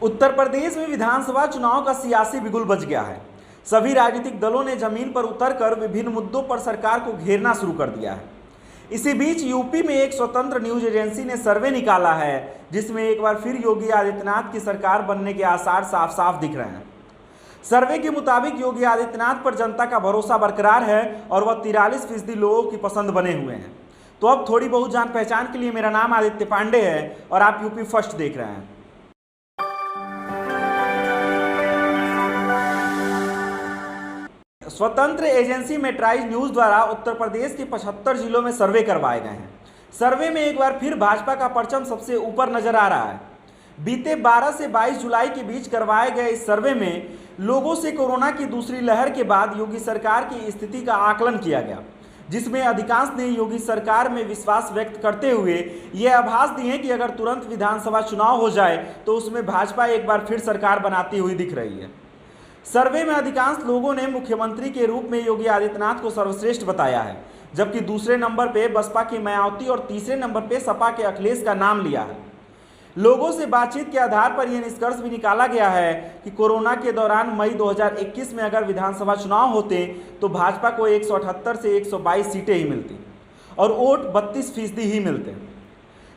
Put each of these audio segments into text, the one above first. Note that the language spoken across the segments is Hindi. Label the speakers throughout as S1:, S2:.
S1: उत्तर प्रदेश में विधानसभा चुनाव का सियासी बिगुल बज गया है। सभी राजनीतिक दलों ने जमीन पर उतरकर विभिन्न मुद्दों पर सरकार को घेरना शुरू कर दिया है। इसी बीच यूपी में एक स्वतंत्र न्यूज एजेंसी ने सर्वे निकाला है, जिसमें एक बार फिर योगी आदित्यनाथ की सरकार बनने के आसार साफ साफ दिख रहे हैं। सर्वे के मुताबिक योगी आदित्यनाथ पर जनता का भरोसा बरकरार है और वह 43% लोगों की पसंद बने हुए हैं। तो अब थोड़ी बहुत जान पहचान के लिए, मेरा नाम आदित्य पांडे है और आप यूपी फर्स्ट देख रहे हैं। स्वतंत्र एजेंसी मेट्राइज न्यूज द्वारा उत्तर प्रदेश के 75 जिलों में सर्वे करवाए गए हैं। सर्वे में एक बार फिर भाजपा का परचम सबसे ऊपर नजर आ रहा है। बीते 12 से 22 जुलाई के बीच करवाए गए इस सर्वे में लोगों से कोरोना की दूसरी लहर के बाद योगी सरकार की स्थिति का आकलन किया गया, जिसमें अधिकांश ने योगी सरकार में विश्वास व्यक्त करते हुए ये आभास दिए कि अगर तुरंत विधानसभा चुनाव हो जाए तो उसमें भाजपा एक बार फिर सरकार बनाती हुई दिख रही है। सर्वे में अधिकांश लोगों ने मुख्यमंत्री के रूप में योगी आदित्यनाथ को सर्वश्रेष्ठ बताया है, जबकि दूसरे नंबर पे बसपा की मायावती और तीसरे नंबर पे सपा के अखिलेश का नाम लिया है। लोगों से बातचीत के आधार पर यह निष्कर्ष भी निकाला गया है कि कोरोना के दौरान मई 2021 में अगर विधानसभा चुनाव होते तो भाजपा को 178 से 122 सीटें ही मिलती और वोट 32% ही मिलते।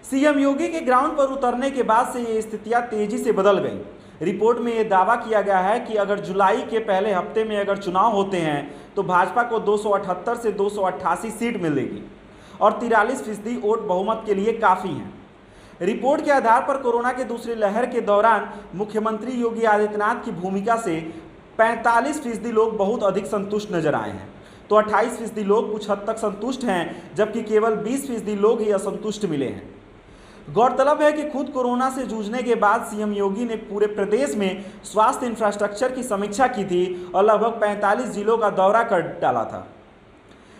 S1: सीएम योगी के ग्राउंड पर उतरने के बाद से ये स्थितियां तेजी से बदल गई। रिपोर्ट में यह दावा किया गया है कि अगर जुलाई के पहले हफ्ते में अगर चुनाव होते हैं तो भाजपा को 278 से 288 सीट मिलेगी और 43% वोट बहुमत के लिए काफ़ी हैं। रिपोर्ट के आधार पर कोरोना के दूसरी लहर के दौरान मुख्यमंत्री योगी आदित्यनाथ की भूमिका से 45% लोग बहुत अधिक संतुष्ट नजर आए हैं, तो 28% लोग कुछ हद तक संतुष्ट हैं, जबकि केवल 20% लोग ही असंतुष्ट मिले हैं। गौरतलब है कि खुद कोरोना से जूझने के बाद सीएम योगी ने पूरे प्रदेश में स्वास्थ्य इंफ्रास्ट्रक्चर की समीक्षा की थी और लगभग 45 जिलों का दौरा कर डाला था।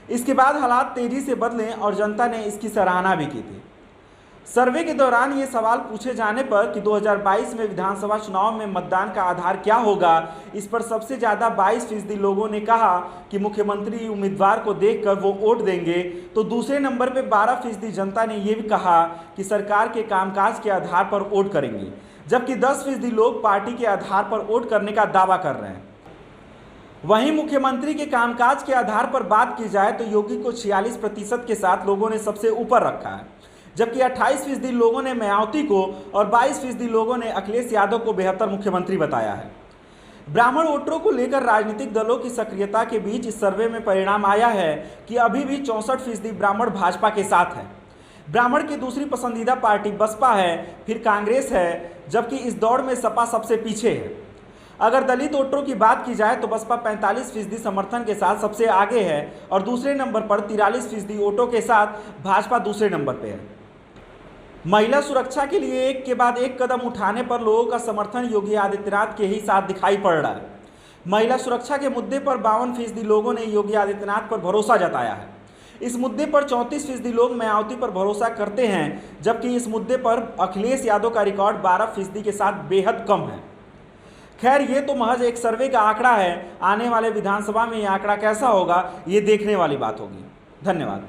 S1: इसके बाद हालात तेजी से बदले और जनता ने इसकी सराहना भी की थी। सर्वे के दौरान ये सवाल पूछे जाने पर कि 2022 में विधानसभा चुनाव में मतदान का आधार क्या होगा, इस पर सबसे ज़्यादा 22% लोगों ने कहा कि मुख्यमंत्री उम्मीदवार को देखकर वो वोट देंगे, तो दूसरे नंबर पे 12% जनता ने ये भी कहा कि सरकार के कामकाज के आधार पर वोट करेंगे, जबकि 10% लोग पार्टी के आधार पर वोट करने का दावा कर रहे हैं। वहीं मुख्यमंत्री के कामकाज के आधार पर बात की जाए तो योगी को 46% के साथ लोगों ने सबसे ऊपर रखा है, जबकि 28% लोगों ने मायावती को और 22% लोगों ने अखिलेश यादव को बेहतर मुख्यमंत्री बताया है। ब्राह्मण वोटरों को लेकर राजनीतिक दलों की सक्रियता के बीच इस सर्वे में परिणाम आया है कि अभी भी 64% ब्राह्मण भाजपा के साथ है। ब्राह्मण की दूसरी पसंदीदा पार्टी बसपा है, फिर कांग्रेस है, जबकि इस दौड़ में सपा सबसे पीछे है। अगर दलित वोटरों की बात की जाए तो बसपा 45% समर्थन के साथ सबसे आगे है और दूसरे नंबर पर 43% वोटों के साथ भाजपा दूसरे नंबर पर है। महिला सुरक्षा के लिए एक के बाद एक कदम उठाने पर लोगों का समर्थन योगी आदित्यनाथ के ही साथ दिखाई पड़ रहा है। महिला सुरक्षा के मुद्दे पर 52% लोगों ने योगी आदित्यनाथ पर भरोसा जताया है। इस मुद्दे पर 34% लोग मायावती पर भरोसा करते हैं, जबकि इस मुद्दे पर अखिलेश यादव का रिकॉर्ड 12% के साथ बेहद कम है। खैर, ये तो महज एक सर्वे का आंकड़ा है। आने वाले विधानसभा में ये आंकड़ा कैसा होगा, ये देखने वाली बात होगी। धन्यवाद।